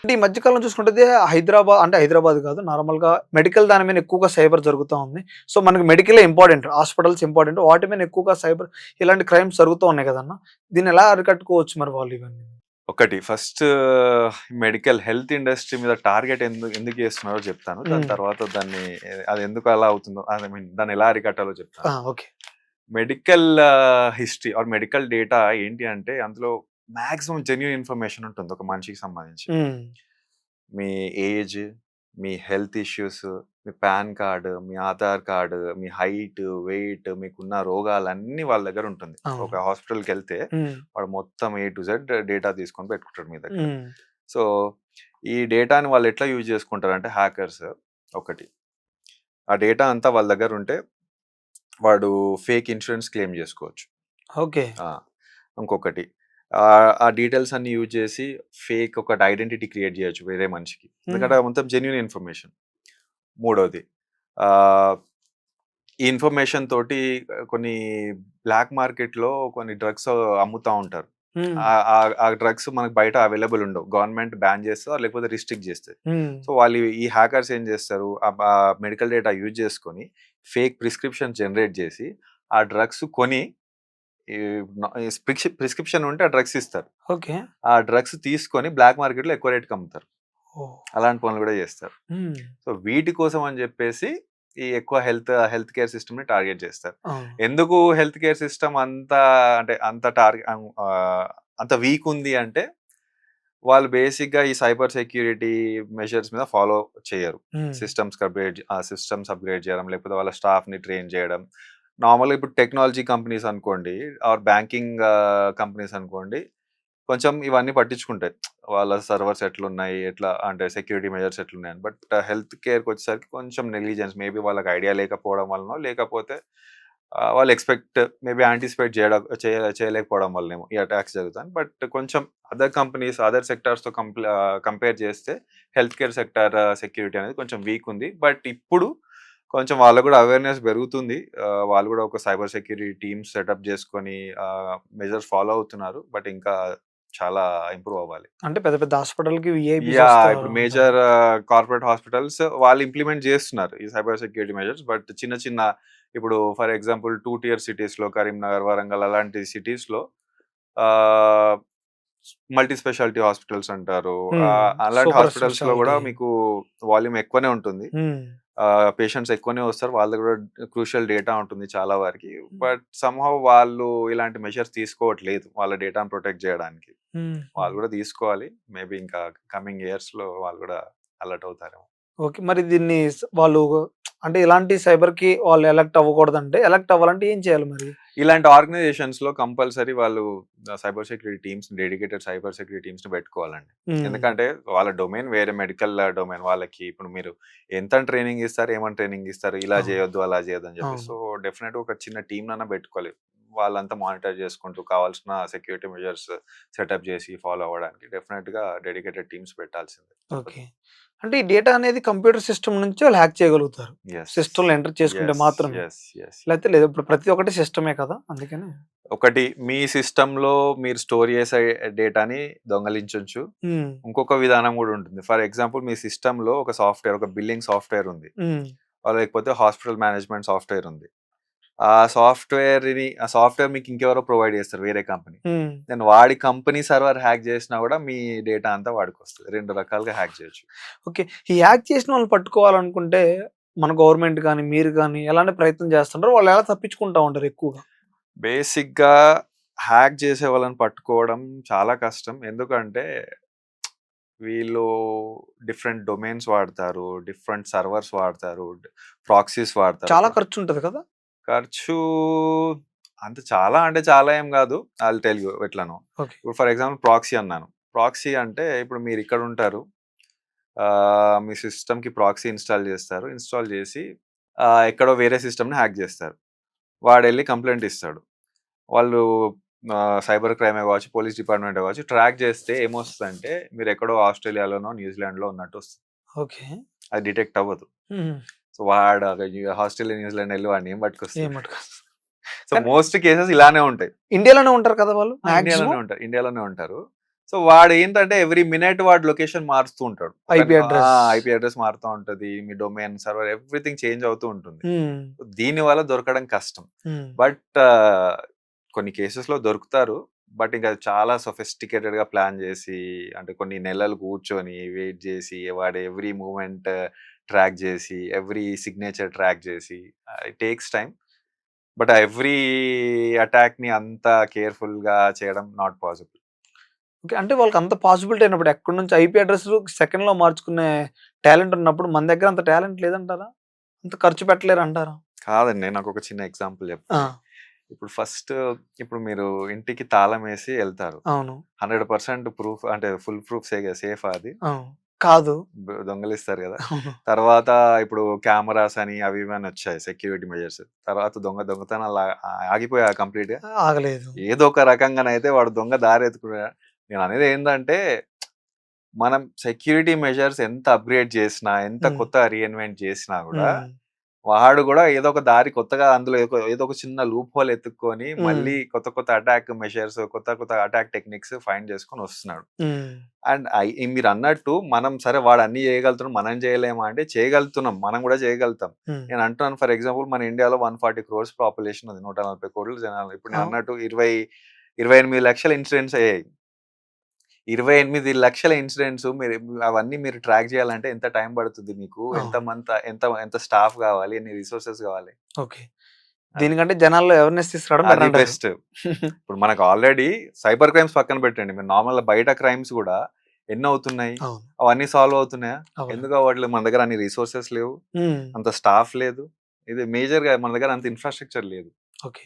అంటే ఈ మధ్య కాలంలో చూసుకుంటే హైదరాబాద్ కాదు, నార్మల్‌గా మెడికల్ దాని మీద ఎక్కువగా సైబర్ జరుగుతా ఉంది. సో, మనకి మెడికలే ఇంపార్టెంట్. Hospitals important. వాటి మీద ఎక్కువగా సైబర్ ఇలాంటి క్రైమ్స్ జరుగుతూ ఉన్నాయి కదన్నా! దీన్ని ఎలా అరికట్టుకోవచ్చు మరి వాళ్ళు ఇవన్నీ? ఒకటి ఫస్ట్ మెడికల్ హెల్త్ ఇండస్ట్రీ మీద టార్గెట్ ఎందుకు చేస్తున్నారో చెప్తాను. దాని హ్మ్. తర్వాత దాన్ని అది ఎందుకు అలా అవుతుందో ఐ మీన్ దాన్ని ఎలా అరికట్టాలో చెప్తాను. Okay. Medical history or medical data ఏంటి అంటే అందులో మాక్సిమం జెన్యూన్ ఇన్ఫర్మేషన్ ఉంటుంది ఒక మనిషికి సంబంధించి. హ్మ్. మీ ఏజ్, మీ హెల్త్ ఇష్యూస్, మీ పాన్ కార్డ్, మీ ఆధార్ కార్డ్, మీ హైట్, వెయిట్, మీకున్న రోగాలన్నీ వాళ్ళ దగ్గర ఉంటుంది. అవును. ఒక హాస్పిటల్‌కెళ్తే హ్మ్. వాడు మొత్తం ఏ టు జెడ్ డేటా తీసుకొని పెట్టుకుంటాడు మీ దగ్గర. హ్మ్. సో, ఈ డేటాని వాళ్ళు ఎట్లా యూజ్ చేసుకుంటారంటే హ్యాకర్స్ ఒకటి. ఆ డేటా అంతా వాళ్ళ దగ్గర ఉంటే వాడు ఫేక్ ఇన్స్యూరెన్స్ క్లెయిమ్ చేసుకోవచ్చు. ఓకే. ఆ! ఇంకొకటి ఆ డీటెయిల్స్ అన్నీ యూజ్ చేసి ఫేక్ ఒకటి ఐడెంటిటీ క్రియేట్ చేయొచ్చు వేరే మనిషికి. హ్మ్. ఎందుకంటే అది మొత్తం జెన్యూన్ ఇన్ఫర్మేషన్. మూడోది ఆహ్, ఈ ఇన్ఫర్మేషన్ తోటి కొన్ని బ్లాక్ మార్కెట్‌లో కొన్ని డ్రగ్స్ అమ్ముతా ఉంటారు. హ్మ్. ఆ డ్రగ్స్ మనకు బయట అవైలబుల్ ఉండవు. గవర్నమెంట్ బ్యాన్ చేస్తది లేకపోతే రిస్ట్రిక్ట్ చేస్తది. హ్మ్. సో, వాళ్ళు ఈ హ్యాకర్స్ ఏం చేస్తారు మెడికల్ డేటా యూజ్ చేసుకొని ఫేక్ ప్రిస్క్రిప్షన్ జనరేట్ చేసి ఆ డ్రగ్స్ కొని ఈ ఈ ప్రిస్క్రిప్షన్ ఉంటే ఆ డ్రగ్స్ ఇస్తారు. ఓకే. ఆ డ్రగ్స్ తీసుకొని బ్లాక్ మార్కెట్‌లో ఎక్కువ రేట్‌కి అమ్ముతారు. ఓహ్! అలాంటి పనులు కూడా చేస్తారు. హ్మ్. సో, వీటి కోసం అని చెప్పేసి ఈ ఎక్కువ హెల్త్ కేర్ సిస్టమ్‌ని టార్గెట్ చేస్తారు. అవును. ఎందుకు హెల్త్ కేర్ సిస్టమ్ అంత అంటే అంత వీక్ ఉంది అంటే వాళ్ళు బేసిక్‌గా ఈ సైబర్ సెక్యూరిటీ మెజర్స్ మీద ఫాలో చేయరు. హ్మ్. సిస్టమ్స్ అప్‌గ్రేడ్ చేయడం, లేకపోతే వాళ్ళ స్టాఫ్‌ని ట్రైన్ చేయడం. నార్మల్‌గా ఇప్పుడు టెక్నాలజీ కంపెనీస్ అనుకోండి ఆర్ బ్యాంకింగ్ కంపెనీస్ అనుకోండి, కొంచెం ఇవన్నీ పట్టించుకుంటాయి. వాళ్ళ సర్వర్స్ ఎట్లున్నాయి, ఎట్లా అంటే సెక్యూరిటీ మెజర్స్ ఎట్లున్నాయని. బట్ హెల్త్ కేర్‌కొచ్చేసరికి కొంచెం నెగ్లిజెన్స్ మేబీ వాళ్ళకి ఐడియా లేకపోవడం వల్లనో, లేకపోతే వాళ్ళు మేబీ యాంటిసిపేట్ చేయలేకపోవడం వల్లనేమో ఈ అటాక్స్ జరుగుతాయి. బట్ కొంచెం అదర్ కంపెనీస్, అదర్ సెక్టార్స్‌తో కంపేర్ చేస్తే హెల్త్ కేర్ సెక్టార్ సెక్యూరిటీ అనేది కొంచెం వీక్ ఉంది. బట్ ఇప్పుడు కొంచెం వాళ్ళకి కూడా అవేర్‌నెస్ పెరుగుతుంది. వాళ్ళు కూడా ఒక సైబర్ సెక్యూరిటీ టీమ్స్ సెటప్ చేసుకొని మెజర్స్ ఫాలో అవుతున్నారు. బట్ ఇంకా చాలా ఇంప్రూవ్ అవ్వాలి. అంటే పెద్ద పెద్ద హాస్పిటల్‌కి వీఐపీస్ యాహ్! వస్తా ఇప్పుడు ఉంటారు. మేజర్ కార్పొరేట్ హాస్పిటల్స్ వాళ్ళు ఇంప్లిమెంట్ చేస్తున్నారు ఈ సైబర్ సెక్యూరిటీ మెజర్స్. బట్ చిన్న చిన్న ఇప్పుడు ఫర్ ఎగ్జాంపుల్ 2 టియర్ సిటీస్‌లో కరీంనగర్, వరంగల్ అలాంటి సిటీస్‌లో ఆహ్, మల్టీ స్పెషాలిటీ హాస్పిటల్స్ అంటారు. హ్మ్. అలాంటి సూపర్ హాస్పిటల్స్‌లో కూడా స్పెషాలిటీ. మీకు వాల్యూమ్ ఎక్కువనే ఉంటుంది. హ్మ్. పేషెంట్స్ ఎక్కువనే వస్తారు. వాళ్ళ దగ్గర క్రూషియల్ డేటా ఉంటుంది చాలా వరకి. హ్మ్. బట్ సమ్‌హౌ వాళ్ళు ఇలాంటి మెజర్స్ తీసుకోవట్లేదు వాళ్ళ డేటాను ప్రొటెక్ట్ చేయడానికి. హుహు. వాళ్ళు కూడా తీసుకోవాలి. మేబీ ఇంకా కమింగ్ ఇయర్స్‌లో వాళ్ళు కూడా అలర్ట్ అవుతారేమో. ఓకే. మరి దీన్ని వాళ్ళు అంటే ఇలాంటి సైబర్‌కి వాళ్ళు ఎలక్ట్ అవ్వాలంటే ఏం చేయాలి మరి? ఇలాంటి ఆర్గనైజేషన్స్‌లో కంపల్సరీ వాళ్ళు cyber security teams, dedicated cyber security టీమ్స్‌ని పెట్టుకోవాలండి. హ్మ్. ఎందుకంటే వాళ్ళ డొమైన్ వేరే మెడికల్ డొమైన్ వాళ్ళకి ఇప్పుడు మీరు ఎంత ట్రైనింగ్ ఇస్తారు, ఏమని ట్రైనింగ్ ఇస్తారు, ఇలా అవును. చేయొద్దు, అలా చేయొద్దు అని చెప్పి. అవును. సో, డెఫినిట్‌గా ఒక చిన్న టీమ్‌నన్నా పెట్టుకోవాలి. వాళ్ళంతా మానిటర్ చేసుకుంటూ కావాల్సిన సెక్యూరిటీ మెజర్స్ సెటప్ చేసి ఫాలో అవ్వడానికి డెఫినిట్‌గా డెడికేటెడ్ టీమ్స్ పెట్టాల్సిందే తప్పదు. ఓకే. అంటే ఈ డేటా అనేది కంప్యూటర్ సిస్టమ్ నుంచి వాళ్ళు హ్యాక్ చేయగలుగుతారు. యెస్. సిస్టమ్‌లో ఎంటర్ చేసుకుంటే యెస్. మాత్రమే. యెస్. యెస్. లేతే లేదు. ఇప్పుడు ప్రతి ఒక్కటి సిస్టమే కదా! అందుకని. ఒకటి మీ సిస్టమ్‌లో మీరు స్టోర్ చేసే డేటాని దొంగిలించొచ్చు. హ్మ్. ఇంకొక విధానం గూడా ఉంటుంది. ఫర్ ఎగ్జాంపుల్ మీ సిస్టమ్‌లో ఒక సాఫ్ట్‌వేర్, ఒక బిల్లింగ్ సాఫ్ట్‌వేర్ ఉంది. హ్మ్. లేకపోతే హాస్పిటల్ మేనేజ్మెంట్ సాఫ్ట్‌వేర్ ఉంది. ఆ సాఫ్ట్‌వేర్ మీకు ఇంకెవరో ప్రొవైడ్ చేస్తారు వేరే కంపెనీ. హ్మ్. దెన్ వాడి కంపెనీ సర్వర్ హ్యాక్ చేసినా గూడా మీ డేటా అంతా వాడికొస్తది. 2 రకాలుగా హ్యాక్ చేయొచ్చు. ఓకే. ఈ హ్యాక్ చేసిన వాళ్ళని పట్టుకోవాలనుకుంటే మన గవర్నమెంట్ గాని, మీరు గాని ఎలాంటి ప్రయత్నం చేస్తుంటారు? వాళ్ళు ఎలా తప్పించుకుంటా ఉంటారు ఎక్కువగా? బేసిక్‌గా హ్యాక్ చేసే వాళ్ళని పట్టుకోవడం చాలా కష్టం. ఎందుకంటే వీళ్ళు డిఫరెంట్ డొమైన్స్ వాడతారు. డిఫరెంట్ సర్వర్స్ వాడతారు. ప్రాక్సీస్ వాడతారు. చాలా ఖర్చుంటది కదా! ఖర్చు అంత చాలా అంటే చాలా ఏం గాదు. ఐల్ టెల్ యూ ఎట్లనో. ఓకే. ఇప్పుడు ఫర్ ఎగ్జాంపుల్ ప్రాక్సీ అన్నాను. ప్రాక్సీ అంటే ఇప్పుడు మీరిక్కడుంటారు. మీ సిస్టమ్‌కి ప్రాక్సీ ఇన్‌స్టాల్ జేస్తారు. ఇన్‌స్టాల్ జేసి ఎక్కడో వేరే సిస్టమ్‌ని హ్యాక్ జేస్తారు. వాడెళ్ళి కంప్లెయింట్ ఇస్తాడు. వాళ్ళు సైబర్ క్రైమే గావచ్చు, పోలీస్ డిపార్ట్‌మెంటే గావచ్చు ట్రాక్ జేస్తే ఏమొస్తదంటే మీరెక్కడో ఆస్ట్రేలియాలోనో, న్యూజిలాండ్‌లో ఉన్నట్టొస్తది. ఓకే. అది డిటెక్ట్ అవ్వదు. హుహు. సో, వాడు ఆస్ట్రేలియా, న్యూజిలాండ్ ఎళ్లి వాడిని ఏం ఏం పట్టుకొస్తాడు? పట్టుకోదు. సో మోస్ట్ కేసెస్ ఇలానే ఉంటాయి. ఇండియాలోనే ఉంటారు కదా వాళ్ళు మాక్సిమం ఇండియాలోనే ఉంటారు. సో వాడు ఏంటంటే ఎవ్రీ మినిట్ వాడు లొకేషన్ మారుస్తూ ఉంటాడు. IP address. ఐపీ అడ్రస్ మారుతూ ఉంటది. మీ డొమైన్ సర్వర్ ఎవ్రీథింగ్ చేంజ్ అవుతూ ఉంటుంది. దీని వల్ల దొరకడం కష్టం. బట్ కొన్ని కేసెస్ లో దొరుకుతారు. బట్ ఇంకా చాలా సొఫిస్టికేటెడ్ గా ప్లాన్ చేసి, అంటే కొన్ని నెలలు కూర్చొని వెయిట్ చేసి, వాడు ఎవ్రీ మూమెంట్ ట్రాక్ చేసి, ఎవ్రీ సిగ్నేచర్ ట్రాక్ చేసి, it takes time. But every attack ని అంత కేర్ఫుల్ గా చేయడం నాట్ పాసిబుల్. ఓకే. అంటే వాళ్ళకి అంత పాసిబిలిటీ అయినప్పుడు ఎక్కడి నుంచి IP అడ్రస్ సెకండ్ లో మార్చుకునే టాలెంట్ ఉన్నప్పుడు మన దగ్గర అంత టాలెంట్ లేదంటారా? అంత ఖర్చు పెట్టలేరు అంటారా? కాదండి, నాకు ఒక చిన్న ఎగ్జాంపుల్ చెప్తాను. ఇప్పుడు ఫస్ట్ ఇప్పుడు మీరు ఇంటికి తాళం వేసి వెళ్తారు. అవును. 100% ప్రూఫ్, అంటే ఫుల్ ప్రూఫ్ సేఫ్ అది కాదు. దొంగలిస్తారు కదా. తర్వాత ఇప్పుడు కెమెరాస్ అని అవి ఇవి అని వచ్చాయి, సెక్యూరిటీ మెజర్స్. తర్వాత దొంగతనాలు ఆగిపోయా కంప్లీట్ గా. ఆగలేదు. ఏదో ఒక రకంగానైతే వాడు దొంగ దారి ఎత్తుకున్నా. నేను అనేది ఏంటంటే, మనం సెక్యూరిటీ మెజర్స్ ఎంత అప్గ్రేడ్ చేసినా, ఎంత కొత్త రీఇన్వెంట్ చేసినా కూడా వాడు కూడా ఏదో ఒక దారి కొత్తగా అందులో ఏదో ఒక చిన్న లూప్ హోల్ ఎత్తుక్కొని మళ్ళీ కొత్త అటాక్ మెషర్స్, కొత్త అటాక్ టెక్నిక్స్ ఫైండ్ చేసుకొని వస్తున్నాడు. అండ్ మీరు అన్నట్టు మనం సరే వాడు అన్ని చేయగలుగుతున్నాం, మనం చేయలేమా అంటే చేయగలుగుతున్నాం, మనం కూడా చేయగలుగుతాం. నేను అంటున్నాను, ఫర్ ఎగ్జాంపుల్ మన ఇండియాలో 140 crores పాపులేషన్ ఉంది, 140 కోట్ల జనాలు. ఇప్పుడు నేను అన్నట్టు 28 లక్షల ఇన్సిడెంట్స్ అయ్యాయి. 28 లక్షల ఇన్సిడెంట్స్ అవన్నీ మీరు ట్రాక్ చేయాలంటే ఎంత టైం పడుతుంది మీకు? ఎంత స్టాఫ్ కావాలి? ఎన్ని రిసోర్సెస్ కావాలి? ఓకే. దీనికంటే జనాల్లో అవేర్నెస్ తీసుకురావడం అది బెస్ట్. ఇప్పుడు మనకు ఆల్రెడీ సైబర్ క్రైమ్స్ పక్కన పెట్టండి, మీరు నార్మల్ బయట క్రైమ్స్ కూడా ఎన్ని అవుతున్నాయి, అవన్నీ సాల్వ్ అవుతున్నాయా? ఎందుకు అవ్వట్లేదు? మన దగ్గర అన్ని రిసోర్సెస్ లేవు, అంత స్టాఫ్ లేదు, ఇది మేజర్ గా మన దగ్గర అంత ఇన్ఫ్రాస్ట్రక్చర్ లేదు. ఓకే.